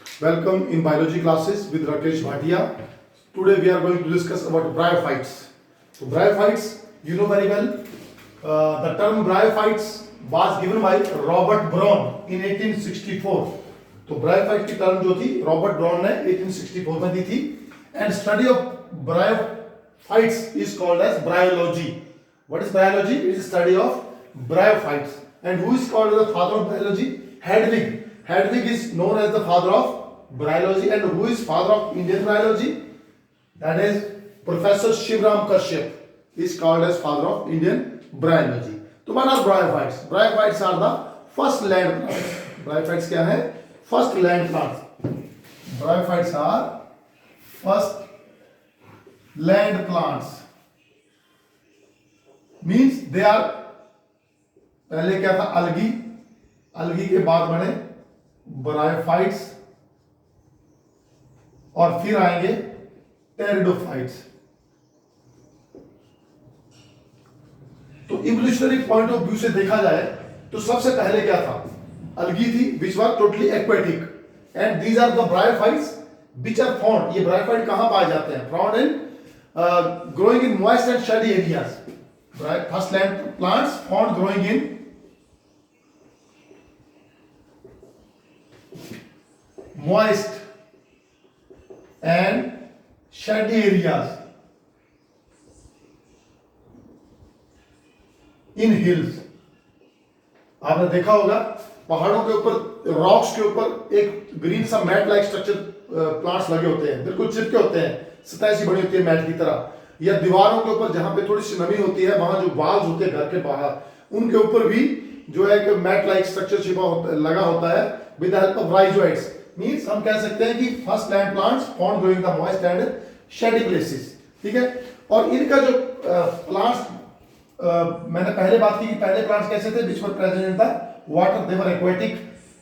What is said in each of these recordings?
Welcome in biology classes with Rakesh Bhatia. Today we are going to discuss about bryophytes. So bryophytes, you know very well. The term bryophytes was given by Robert Brown in 1864. तो bryophyte की term जो थी Robert brown ने 1864 में दी थी. And study of bryophytes is called as bryology. What is bryology? It is study of bryophytes. And who is called as the father of bryology? Hedwig. Hedwig is known as the father of bryology. And who is father of Indian bryology? That is Professor Shivram Kashyap is called as father of Indian bryology. तो what are bryophytes? Bryophytes are the first land plants. Bryophytes क्या है? First land plants. Bryophytes are first land plants. Means they are पहले क्या था? algae. algae के बाद बने bryophytes और फिर आएंगे टेरिडोफाइट्स. तो इवोल्यूशनरी पॉइंट ऑफ व्यू से देखा जाए तो सबसे पहले क्या था? अलगी थी which were totally aquatic. And these are the bryophytes which are found. ये ब्रायोफाइट कहां पाए जाते हैं? Found in growing in moist and shady areas. First land plants found growing in moist and shady areas, in hills. आपने देखा होगा पहाड़ों के ऊपर, रॉक्स के ऊपर एक ग्रीन सा मैट लाइक स्ट्रक्चर प्लांट्स लगे होते हैं, बिल्कुल चिपके होते हैं, सतह सी बनी होती है मैट की तरह. या दीवारों के ऊपर जहां पे थोड़ी सी नमी होती है, वहां जो वाल्स होते हैं घर के बाहर, उनके ऊपर भी जो है कि मैट लाइक स्ट्रक्चर लगा होता है with the help of rhizoids. Means हम कह सकते हैं कि first land plants found growing the moist and shady places. ठीक है. और इनका जो प्लांट्स मैंने पहले बात की कि पहले प्लांट्स कैसे थे? Which were present in the water. They were aquatic.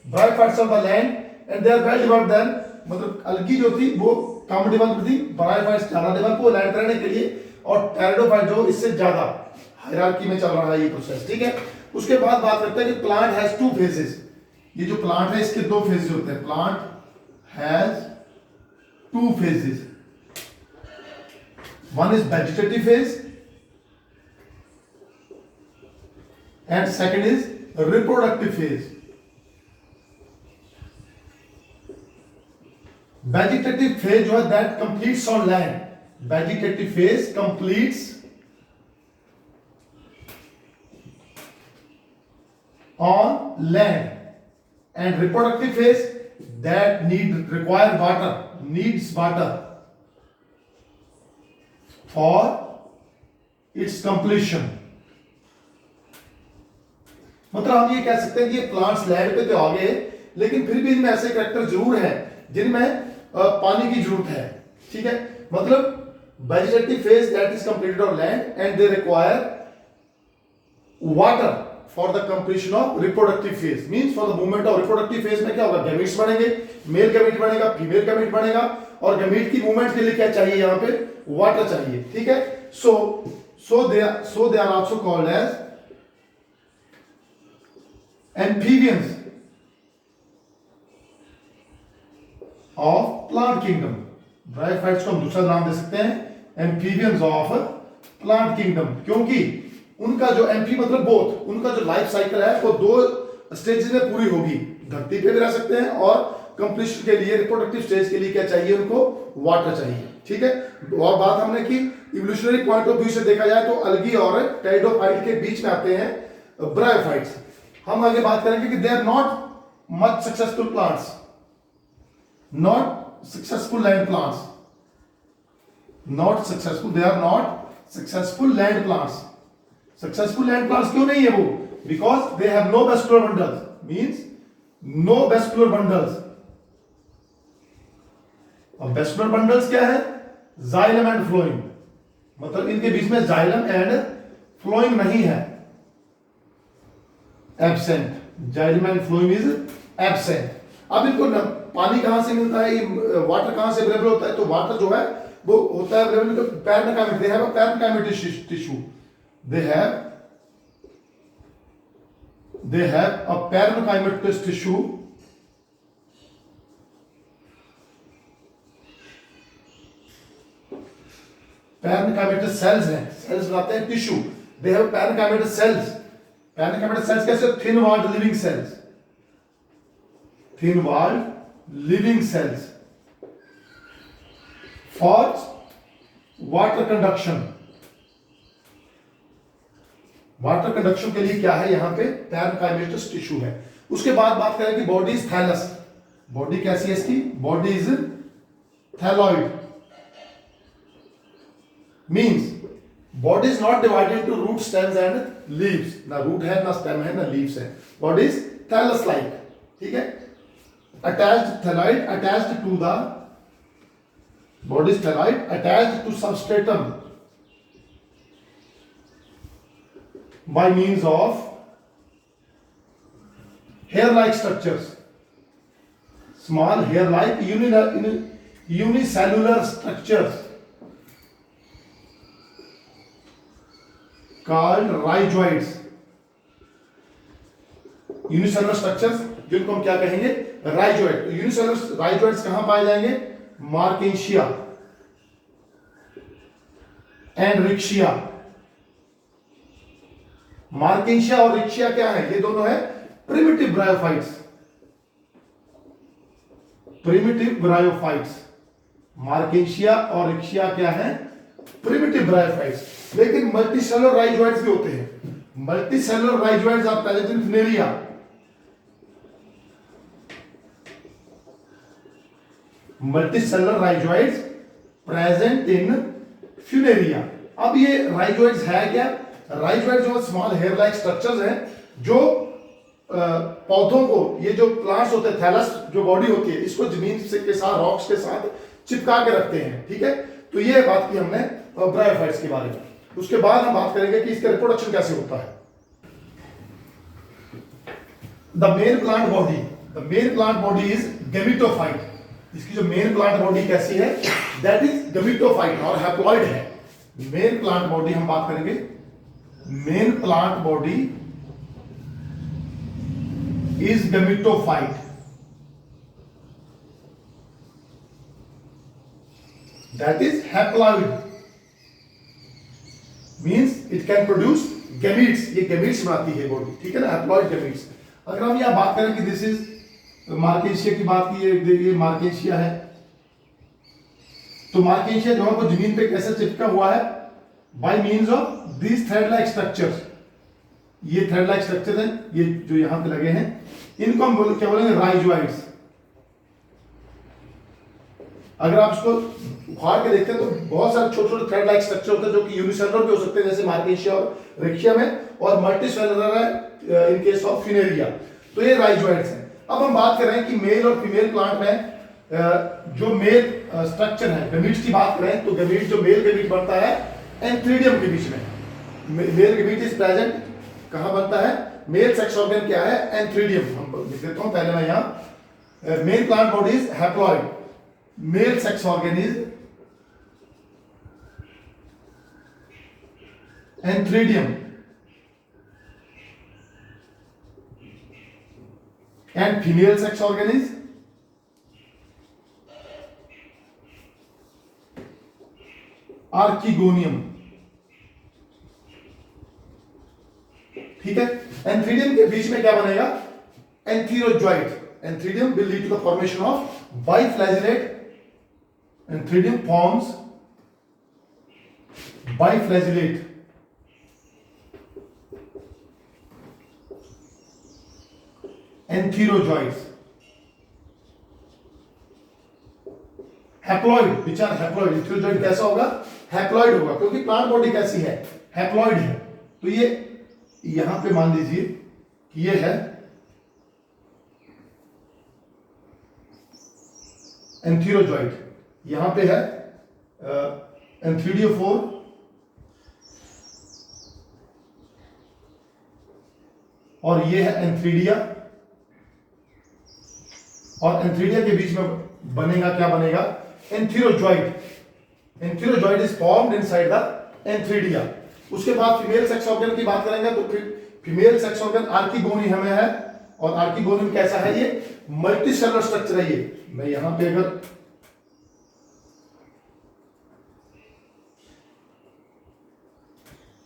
Bryophytes of the land and they are well developed then. मतलब अलगी जो थी वो कम डेवलप्ड थी, ब्रायोफाइट्स ज्यादा डेवलप हुए लैंड रहने के लिए, और टेरिडोफाइट जो इससे ज्यादा हायरार्की में चल रहा है ये प्रोसेस. ठीक है. उसके बाद बात करते हैं कि प्लांट हैज टू फेजेस. ये जो प्लांट है इसके दो फेजेस होते हैं. Plant has two phases. One is vegetative phase and second is reproductive phase. Vegetative phase जो है that completes on land. Vegetative phase completes on land, and reproductive phase that needs water for its completion. मतलब हम ये कह सकते हैं कि ये प्लांट्स लैंड पे तो आ गए, लेकिन फिर भी इनमें ऐसे कैरेक्टर जरूर हैं जिनमें पानी की जरूरत है. ठीक है. मतलब vegetative phase that is completed on land and they require water for the completion of reproductive phase. Means for the movement of reproductive phase में क्या होगा? गैमीट्स बनेंगे, मेल गैमीट बनेगा, फीमेल गैमीट बनेगा, और गैमीट की मूवमेंट के लिए क्या चाहिए? यहाँ पे वाटर चाहिए. ठीक है. so they are also called as amphibians of plant kingdom. Bryophytes को हम दूसरा नाम दे सकते हैं amphibians of plant kingdom, क्योंकि उनका जो एम्फी मतलब बोथ, उनका जो लाइफ साइकिल है वो दो स्टेजेस में पूरी होगी. धरती पे भी रह सकते हैं और कंप्लीशन के लिए, रिप्रोडक्टिव स्टेज के लिए क्या चाहिए? उनको वाटर चाहिए. ठीक है. और बात हमने की इवोल्यूशनरी पॉइंट ऑफ व्यू से देखा जाए तो अलगी और टेरिडोफाइट के बीच में आते हैं ब्रायोफाइट्स. हम आगे बात करेंगे कि they are not much successful plants, not successful land plants, not successful, they are not successful land plants. Successful land plants क्यों नहीं है वो? Because they have no vascular bundles. Means no vascular bundles. और vascular bundles क्या है? Xylem and phloem. मतलब इनके बीच में जाइलम एंड फ्लोइंग नहीं है, absent. Xylem and phloem is absent. अब इनको पानी कहां से मिलता है? वाटर कहां से अवेलेबल होता है? तो वाटर जो है वो होता है available parenchymate. They have a parenchymatic tissue. They have a parenchymatous tissue parenchymatous cells हैं, सेल्स बनाते हैं tissue, they have parenchymatous cells. Parenchymatous cells कैसे? Thin walled living cells, thin walled living cells for water conduction. Water conduction के लिए क्या है यहां पे? पैरेन्काइमेटस टिश्यू है। उसके बाद बात करें कि बॉडी इज थैलस। बॉडी कैसी है इसकी? Body is thalloid, means body is not divided into root, stems and leaves. ना रूट है, ना स्टेम है, ना लीव्स है। बॉडी इज थैलस लाइक, ठीक है। Attached thalloid, attached to the body is thalloid, attached to substratum by means of hair-like structures, small hair-like unicellular structures called rhizoids. Unicellular structures जिनको हम क्या कहेंगे? राइजोइड। तो यूनिसेलुलर राइजोइड्स कहां पाए जाएंगे? मार्केशिया एंड रिक्शिया। मार्केशिया और रिक्शिया क्या है? ये दोनों है प्रिमिटिव ब्रायोफाइट्स, प्रिमिटिव ब्रायोफाइट्स। मार्केशिया और रिक्शिया क्या है? Primitive bryophytes. लेकिन मल्टीसेलुलर राइजोइड्स भी होते हैं। Multicellular rhizoids are present in Funaria. Multicellular rhizoids present in Funaria. अब ये राइजोइड्स है क्या? राइजोइड जो स्मॉल हेयर लाइक स्ट्रक्चर्स हैं जो पौधों को, ये जो प्लांट्स होते हैं, थैलस जो बॉडी होती है, इसको जमीन से के साथ, रॉक्स के साथ चिपका के रखते हैं, ठीक है। तो ये बात की हमने ब्रायोफाइट्स के बारे में। उसके बाद हम बात करेंगे कि इसका रिप्रोडक्शन कैसे होता है। The main plant body, the main plant body is gametophyte. इसकी जो मेन प्लांट बॉडी कैसी है? दैट इज गैमेटोफाइट और हैप्लॉइड है। मेन प्लांट बॉडी हम बात करेंगे, main plant body is gametophyte, that is haploid, means it can produce gametes। ये gametes बनाती है बॉडी, ठीक है ना, haploid gametes। अगर हम यहां बात करें कि दिस इज मार्केशिया की बात की, ये मार्केशिया है, तो मार्केशिया जो है वो जमीन पे कैसे चिपका हुआ है? Bye means of these thread like structures। ये थ्रेड लाइक स्ट्रक्चर हैं, ये जो यहां पे लगे हैं, इनको हम क्या बोलेंगे? राइजोइड्स। अगर आप इसको उखाड़ के देखते हैं तो बहुत सारे छोटे छोटे थ्रेड लाइक स्ट्रक्चर होते हैं जो कि यूनिसेलुलर भी हो सकते हैं, जैसे मार्केशिया और रिक्शिया में, और मल्टीसेलुलर है इन केस ऑफ फ्यूनेरिया। तो ये राइजोइड्स हैं। अब हम बात कर रहे हैं कि मेल और फीमेल प्लांट में जो मेल स्ट्रक्चर है, गमीट्स की बात करें तो गमीट, जो मेल गमीट बनता है एंथ्रीडियम के बीच में। मेल गमीट इज प्रेजेंट कहां बनता है? मेल सेक्स ऑर्गन क्या है? एंथ्रीडियम। हम लिख देता हूं पहले मैं यहां, male plant body is haploid, male sex organ is antheridium and female sex organ is archegonium, ठीक है। एंथ्रीडियम के बीच में क्या बनेगा? Antherozoid. Antheridium will lead to the formation of biflagellate. Antheridium forms biflagellate antherozoids. Haploid which are haploid. Antherozoid कैसा होगा? Haploid होगा, क्योंकि प्लांट बॉडी कैसी है? हैप्लॉइड है। तो ये यहां पे मान लीजिए कि ये है एंथीरोजॉइड, यहां पे है एंथ्रीडियोफोर, और ये है एंथ्रीडिया, और एंथ्रीडिया के बीच में बनेगा क्या? बनेगा antherozoid. Antherozoid is formed inside the antheridia. उसके बाद फीमेल सेक्स ऑर्गन की बात करेंगे तो फिर फीमेल सेक्स ऑर्गन आर्किगोनियम है, और आर्किगोनियम कैसा है? ये मल्टीसेलुलर स्ट्रक्चर है। ये मैं यहां पे अगर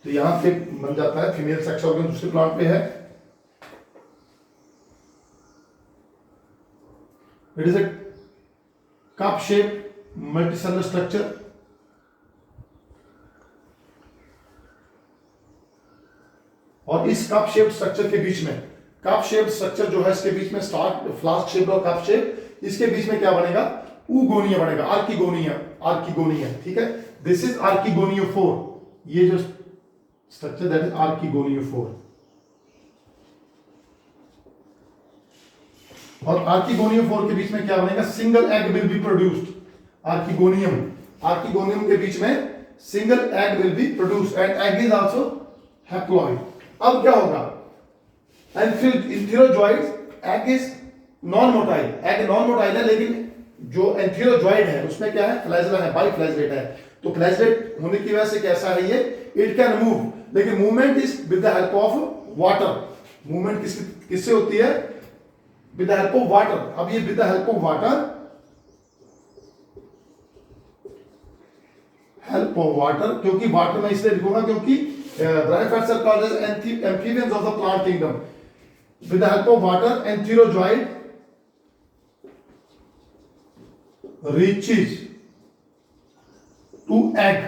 तो यहां पे बन जाता है फीमेल सेक्स ऑर्गन, दूसरे प्लांट पे है। It is a cup shape multicellular structure. और इस कप शेप स्ट्रक्चर के बीच में, कप शेप स्ट्रक्चर जो है इसके बीच में स्टार्ट फ्लास्क शेप और कप शेप, इसके बीच में क्या बनेगा, ऊगोनिया बनेगा, आर्किगोनिया, आर्किगोनिया, ठीक है। दिस इज आर्किगोनियोफोर, ये जो स्ट्रक्चर दैट इज आर्किगोनियोफोर। और आर्किगोनियोफोर के बीच में क्या बनेगा, single egg will be produced. Archegonium, archegonium के बीच में single egg will be produced and egg is also haploid. अब क्या होगा, antherozoids, egg is non motile, egg non motile है, लेकिन जो एंथेरोजॉइड है उसमें क्या है, फ्लैजेला है, बाई फ्लैजलेट है। तो फ्लैजलेट होने की वजह से कैसा है ये, इट कैन मूव, लेकिन movement is with the help of water. Movement किससे होती है, with the help of water. अब ये with the help of water, help of water, क्योंकि वाटर में इसलिए लिखूंगा क्योंकि bryophytes are called as amphibians of the plant kingdom. With the help of water antherozoid reaches to egg,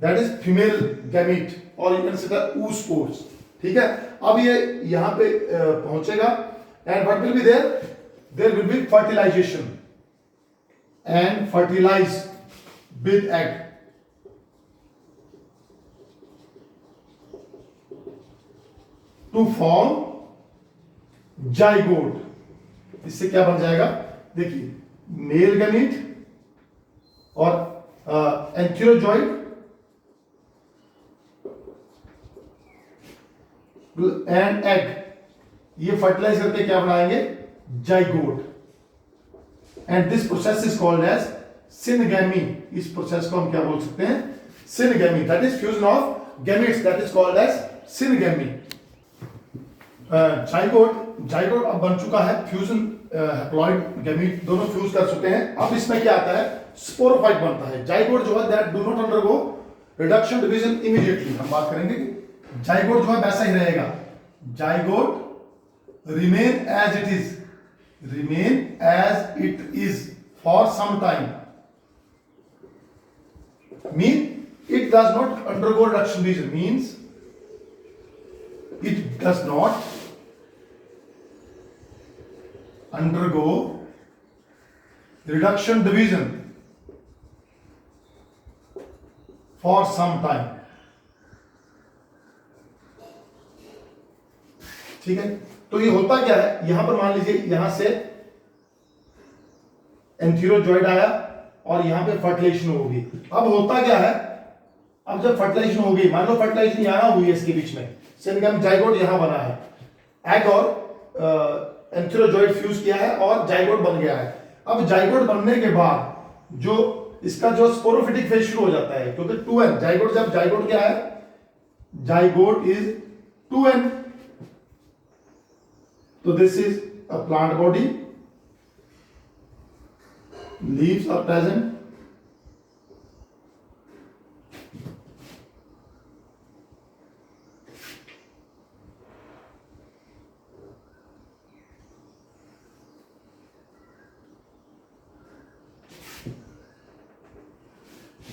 that is female gamete, or you can say the oospores, ठीक है। अब ये यहां पे पहुंचेगा and what will be there, there will be fertilization and fertilize with egg to form zygote। इससे क्या बन जाएगा, देखिए, मेल गैमीट और एंथेरोजॉइड एंड एग, ये फर्टिलाइज करके क्या बनाएंगे, zygote. And this process is called as syngamy. इस प्रोसेस को हम क्या बोल सकते हैं, syngamy, that is fusion of gametes, that is called as syngamy. Zygote अब बन चुका है, फ्यूजन हैप्लॉइड गैमीट दोनों फ्यूज कर चुके हैं। अब इसमें क्या आता है, स्पोरोफाइट बनता है। जाइगोट जो है that do not undergo reduction division immediately. हम बात करेंगे कि जाइगोट जो है वैसा ही रहेगा, zygote remain as it is, remain as it is for some time, mean it does not undergo reduction division, means it does not undergo reduction division for some time, ठीक है। तो ये होता क्या है, यहां पर मान लीजिए यहां से एंथेरोजॉइड आया और यहां पे फर्टिलाइजेशन होगी। अब होता क्या है, अब जब फर्टिलाइजेशन होगी, मान लो फर्टिलाइजेशन यहां हुई है, इसके बीच में सिनगैम जाइगोट यहां बना है, एग और एंथेरोजॉइड फ्यूज किया है और जाइगोट बन गया है। अब जाइगोट बनने के बाद जो इसका जो स्पोरोफिटिक फेज शुरू हो जाता है, क्योंकि 2n जाइगोट, जब जाइगोट क्या है, जाइगोट इज 2n, तो this is a plant body, leaves are present,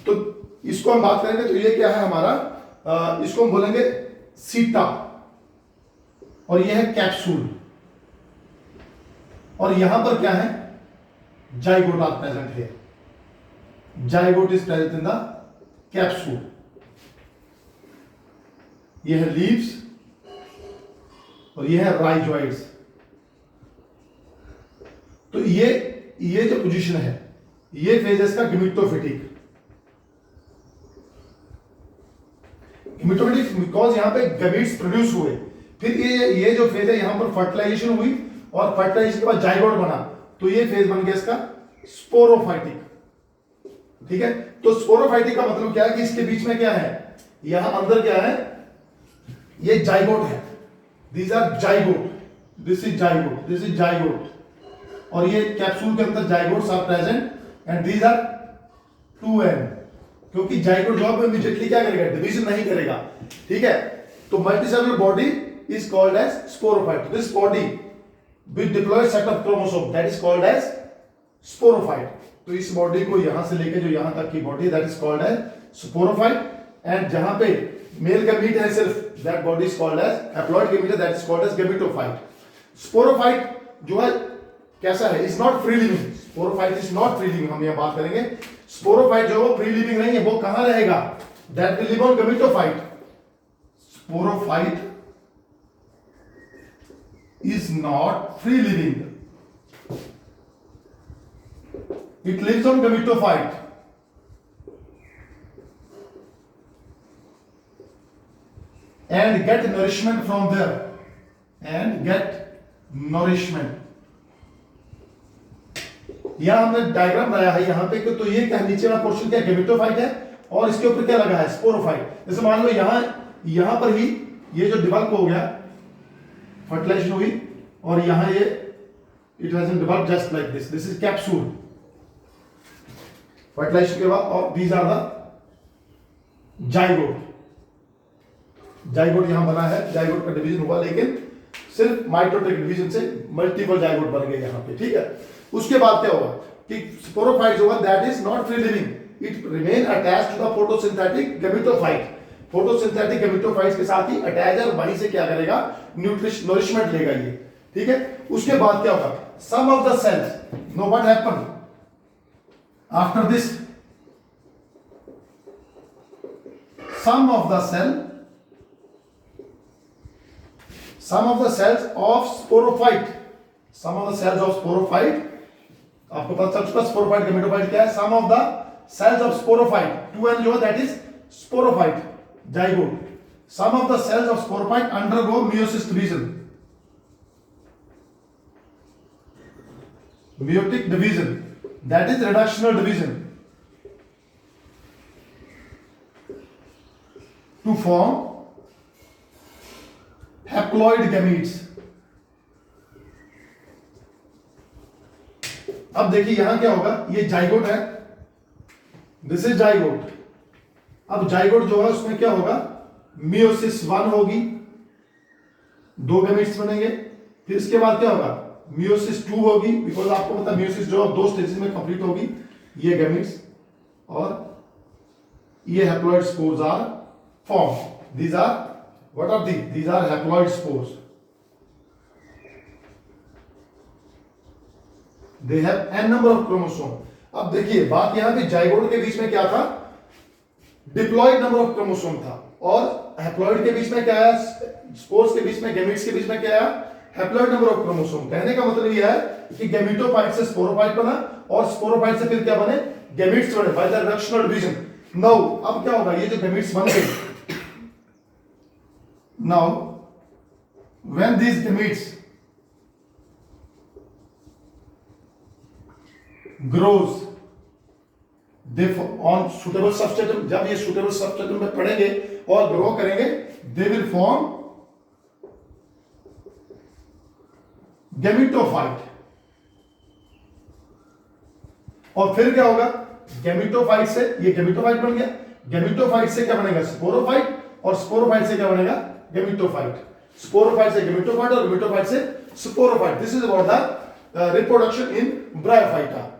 तो इसको हम बात करेंगे तो ये क्या है हमारा, इसको हम बोलेंगे सीटा, और ये है कैप्सूल, और यहां पर क्या है, जाइगोट आर प्रेजेंट है, zygote is present in the capsule. ये है लीव्स और ये है राइजोइड्स। तो ये जो पोजीशन है, ये फेज है इसका गेमेटोफिटिक, गेमेटोफिटिक बिकॉज यहां पे गैमीट्स प्रोड्यूस हुए, फिर ये जो फेज है यहां पर फर्टिलाइजेशन हुई और फर्टिलाइजेशन के बाद जाइगोट बना, तो ये फेज बन गया इसका स्पोरोफाइटिक, ठीक है। तो स्पोरोफाइटिक का मतलब क्या है कि इसके बीच में क्या है, यहां अंदर क्या है, ये जाइगोट है, these are zygote, this is zygote, this is zygote, और ये कैप्सूल के अंदर zygotes are present and these are 2n, क्योंकि जाइगोट जो है इमीडिएटली क्या करेगा, डिवीजन नहीं करेगा, ठीक है। तो multicellular body is called as sporophyte. This body with diploid set of chromosome that is called as sporophyte. तो इस बॉडी को यहां से लेके जो यहां तक की body that is called as sporophyte. And जहां पे मेल गैमीट है सिर्फ, that body is called as haploid gamete, that is called as gametophyte. Sporophyte जो है कैसा है, is not free living. Sporophyte is not free living, हम यहां बात करेंगे। स्पोरोफाइट जो फ्री लिविंग नहीं है, वो कहां रहेगा, that will live on gametophyte. Sporophyte is not free living, it lives on gametophyte and get nourishment from there, and get nourishment। यहां हमने डायग्राम बनाया है यहां पे, तो ये क्या नीचे वाला पोर्शन क्या गैमेटोफाइट है और इसके ऊपर क्या लगा है, स्पोरोफाइट। जैसे मान लो यहां पर ही ये जो डेवलप हो गया, फर्टिलाइजेशन हुई, और यहां ये it has been developed just like this, this is capsule. Fertilization के बाद, और these are the zygote. Zygote यहां बना है, जाइगोट का डिवीजन हुआ, लेकिन सिर्फ माइटोटिक डिवीजन से मल्टीपल जाइगोट बन गए यहां पे, ठीक है। उसके बाद क्या होगा कि स्पोरोफाइट जो है that is not free living, it remain attached to the photosynthetic gametophyte. Photosynthetic gametophytes के साथ ही अटैच है, और वहीं से क्या करेगा, नोरिशमेंट लेगा ये, ठीक है। उसके बाद क्या होगा, some of the cells, know what happen after this, some of the cells of sporophyte, some of the cells of sporophyte, आपको पता चल चुका स्पोरोफाइट गैमेटोफाइट क्या है। Some of the cells of sporophyte, 2n जो है that is sporophyte zygote. Some of the cells of sporophyte undergo meiosis division. Meiotic division, that is reductional division, to form haploid gametes. अब देखिए यहां क्या होगा, ये जाइगोट है, this is zygote. अब जाइगोट जो है उसमें क्या होगा, मियोसिस 1 होगी, 2 गैमेट्स बनेंगे। फिर इसके बाद क्या होगा, मियोसिस 2 होगी, बिकॉज आपको पता मियोसिस जो 2 स्टेजेस में कंप्लीट होगी, ये गैमेट्स, और ये haploid spores are form. These are what are these are haploid spores, they have n number of chromosome. अब देखिए बात यहां पे जाइगोट के बीच में क्या था, डिप्लॉयड नंबर ऑफ क्रोमोसोम था, और हैप्लॉइड के बीच में क्या आया, स्पोर्स के बीच में, गैमेट्स के बीच में क्या आया, हैप्लॉइड नंबर ऑफ क्रोमोसोम। कहने का मतलब यह है कि गैमेटोफाइट से स्पोरोफाइट बना, और स्पोरोफाइट से फिर क्या बने, गैमेट्स बने by the reductional division. Now अब क्या होगा, ये जो गैमेट्स बन गए, now when these gametes grows on suitable substratum, जब ये सुटेबल सबस्ट्रेटम में पड़ेंगे और ग्रो करेंगे, दे विल फॉर्म गैमेटोफाइट। और फिर क्या होगा, गैमेटोफाइट से ये गैमेटोफाइट बन गया, गैमेटोफाइट से क्या बनेगा, स्पोरोफाइट, और स्पोरोफाइट से क्या बनेगा, गैमेटोफाइट। स्पोरोफाइट से गैमेटोफाइट, और गैमेटोफाइट से sporophyte. This is about the reproduction in bryophyta.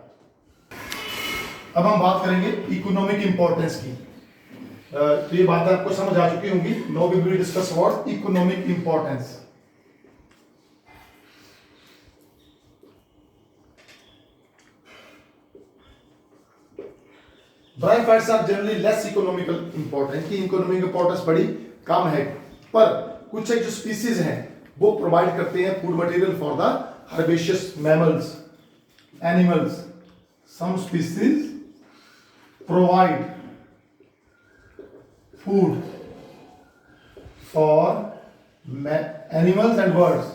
अब हम बात करेंगे इकोनॉमिक इंपॉर्टेंस की। तो ये बात आपको समझ आ चुकी होंगी। Now we will discuss about economic importance. Bryophytes are generally less economical important, की इकोनॉमिक इंपॉर्टेंस बड़ी कम है, पर कुछ एक जो स्पीसीज हैं वो प्रोवाइड करते हैं food material for the herbaceous mammals, animals. Some species provide food for animals and birds.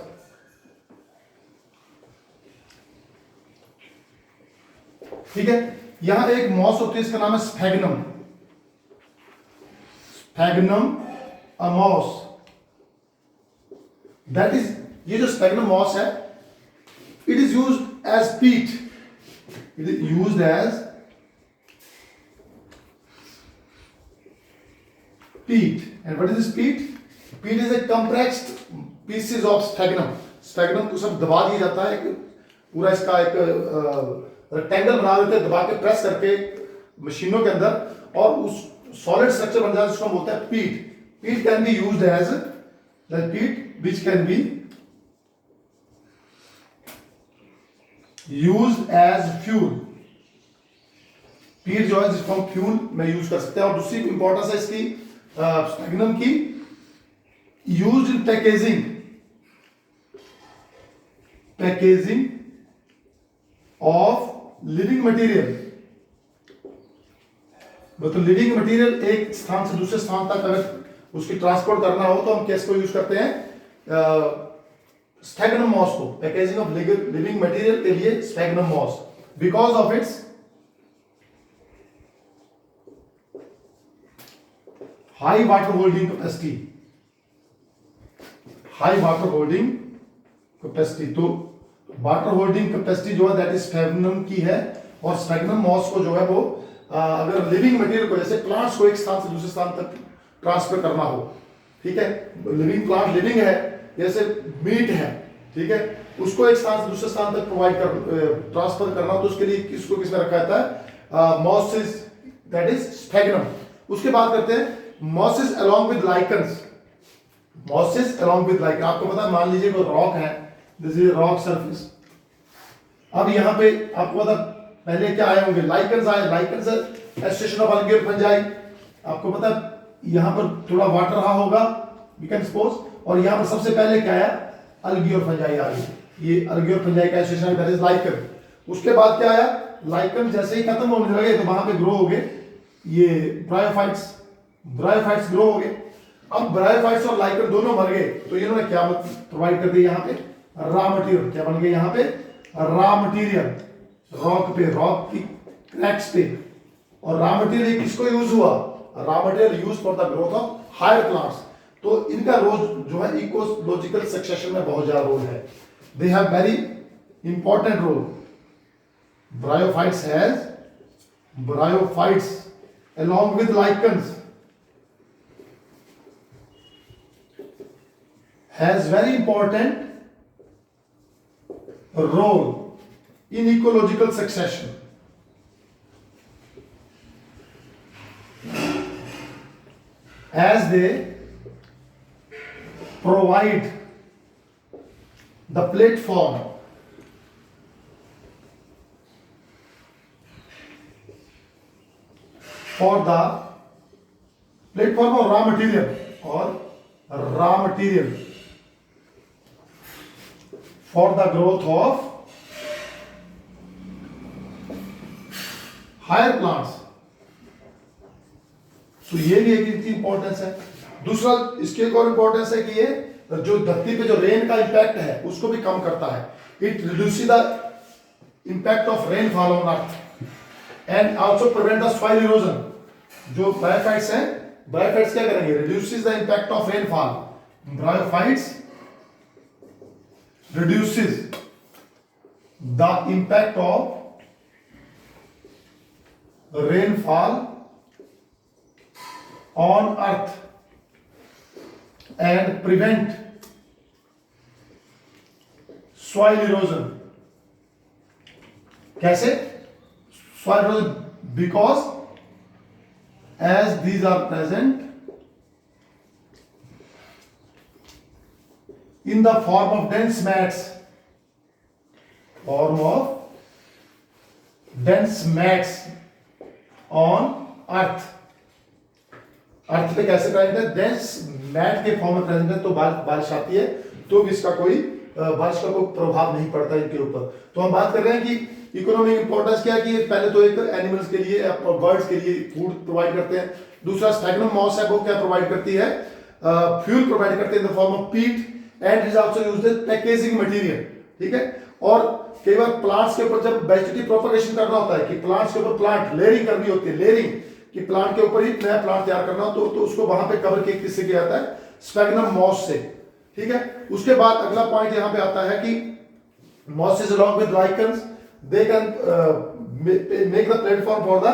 ठीक है, यहां एक मॉस होती है, इसका नाम है sphagnum, sphagnum a moss. That is, ये जो स्फैग्नम मॉस है, it is used as peat, it is used as peat. And what is this peat? Peat is a compressed pieces of sphagnum. Sphagnum को सब दबा दिया जाता है, पूरा इसका एक रेक्टेंगल बना देते हैं, दबा के प्रेस करके मशीनों के अंदर, और उस सॉलिड स्ट्रक्चर बन जाता है जिसको हम बोलते हैं पीट. पीट can be used as peat which can be used as fuel. Peat जो है जिसको हम फ्यूल में यूज कर सकते हैं. और दूसरी इंपॉर्टेंस है इसकी स्फैग्नम की, used in packaging of living material. मतलब लिविंग मटेरियल एक स्थान से दूसरे स्थान तक अगर उसकी ट्रांसपोर्ट करना हो तो हम किसको यूज करते हैं? स्फैग्नम मॉस को. पैकेजिंग ऑफ लिविंग मटेरियल के लिए sphagnum moss, because of its high water holding capacity. High water holding capacity. तो वाटर होल्डिंग कैपेसिटी जो है दैट इज स्फैग्नम की है. और स्फैग्नम मॉस को जो है वो अगर लिविंग मटेरियल को, जैसे प्लांट्स को एक स्थान से दूसरे स्थान तक ट्रांसफर करना हो, ठीक है, लिविंग प्लांट लिविंग है, जैसे मीट है, ठीक है, उसको एक स्थान से दूसरे स्थान तक ट्रांसफर करना, तो उसके लिए किसको किसमें रखा जाता है? Mosses, that is sphagnum. उसके बाद करते हैं mosses along with lichens. Mosses along with lichen. आपको पता है, मान लीजिए कोई रॉक है, दिस इज रॉक सरफेस. अब यहाँ पे आपको पता पहले क्या आए होंगे? लाइकन्स आए. लाइकन्स एसोसिएशन ऑफ अलगी और फंजाई. आपको पता यहाँ पर थोड़ा वाटर रहा होगा, वी कैन सपोज, और यहाँ पर सबसे पहले क्या आया? अलगी और फंजाई आ गई. ये अलगी और फंजाई का एसोसिएशन, दैट इज लाइकन. उसके बाद क्या आया? लाइकन जैसे ही खत्म होने लगे तो वहां पे ग्रो हो गए ये ब्रायोफाइट्स. ब्रायोफाइट्स ग्रो हो गए. अब ब्रायोफाइट्स और लाइकन दोनों मर गए, तो इन्होंने क्या प्रोवाइड कर दिया? यहाँ पे रॉ मटेरियल. क्या बन गया यहाँ पे? Raw material. रॉक पे, रॉक की क्रैक्स पे. और रॉ मटेरियल किसको यूज हुआ? Raw material use for the growth of higher plants. तो इनका रोल जो है इकोलॉजिकल सक्सेशन में बहुत ज्यादा रोल है. They have very important role. Bryophytes along with lichens has very important role in ecological succession. As they provide the platform for the platform of raw material for the growth of higher plants. तो ये भी एक इतनी importance है. दूसरा इसकी एक और इंपॉर्टेंस है कि ये जो धरती पे जो रेन का इंपैक्ट है उसको भी कम करता है. It reduces the impact of rainfall on earth and also prevent the soil erosion. जो ब्रायोफाइट्स हैं, ब्रायोफाइट्स क्या करेंगे? Reduces the impact of rainfall. Bryophytes reduces the impact of rainfall on earth and prevent soil erosion. कैसे? Soil erosion because as these are present in the form of dense mats on earth. अर्थ पे कैसे present है? Dense mat के form में present है. तो बारिश आती है तो भी इसका कोई बारिश का कोई प्रभाव नहीं पड़ता इनके ऊपर. तो हम बात कर रहे हैं कि इकोनॉमिक इंपॉर्टेंस क्या है कि पहले तो एक एनिमल्स के लिए, बर्ड्स के लिए फूड प्रोवाइड करते हैं. दूसरा स्फैग्नम मॉस है, वो क्या प्रोवाइड करती है? फ्यूल प्रोवाइड करती है in the form of peat and is also used as packaging material. ठीक है. और कई बार प्लांट्स के ऊपर जब वेजिटेटिव प्रोपगेशन करना होता है कि प्लांट्स के ऊपर प्लांट लेयरिंग करनी होती है, लेयरिंग कि प्लांट के ऊपर ही नया प्लांट तैयार करना हो तो उसको वहां पे कवर किससे किया जाता है? स्फैग्नम मॉस से. ठीक है. उसके बाद अगला पॉइंट यहां पे आता है कि mosses along with lichens they can make the platform for the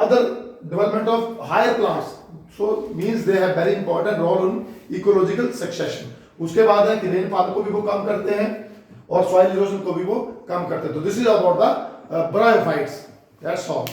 other development of higher plants. So means they have very important role in ecological succession. उसके बाद है कि रेनफॉल को भी वो कम करते हैं और सॉइल इरोजन को भी वो कम करते हैं। तो this is about the bryophytes, that's all.